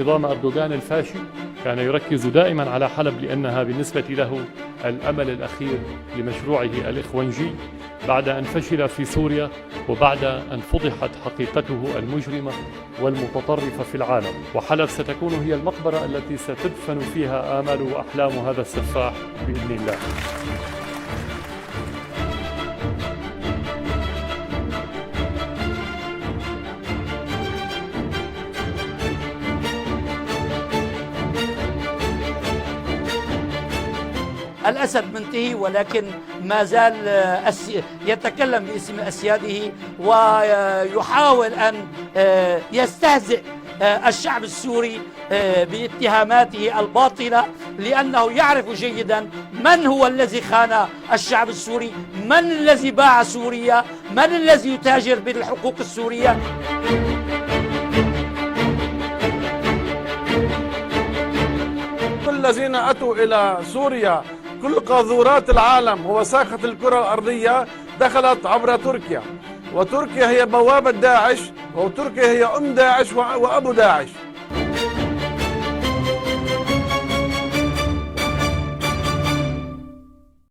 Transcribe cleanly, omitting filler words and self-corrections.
نظام أردوغان الفاشي كان يركز دائما على حلب لأنها بالنسبة له الأمل الأخير لمشروعه الإخوانجي بعد أن فشل في سوريا وبعد أن فضحت حقيقته المجرمة والمتطرفة في العالم. وحلب ستكون هي المقبرة التي ستدفن فيها آمال وأحلام هذا السفاح بإذن الله. الأسد منتهي، ولكن ما زال يتكلم باسم أسياده ويحاول أن يستهزئ الشعب السوري باتهاماته الباطلة، لأنه يعرف جيدا من هو الذي خان الشعب السوري، من الذي باع سوريا، من الذي يتاجر بالحقوق السورية. كل الذين أتوا إلى سوريا، كل قاذورات العالم ووساخة الكرة الأرضية دخلت عبر تركيا، وتركيا هي بوابة داعش، وتركيا هي أم داعش وأبو داعش.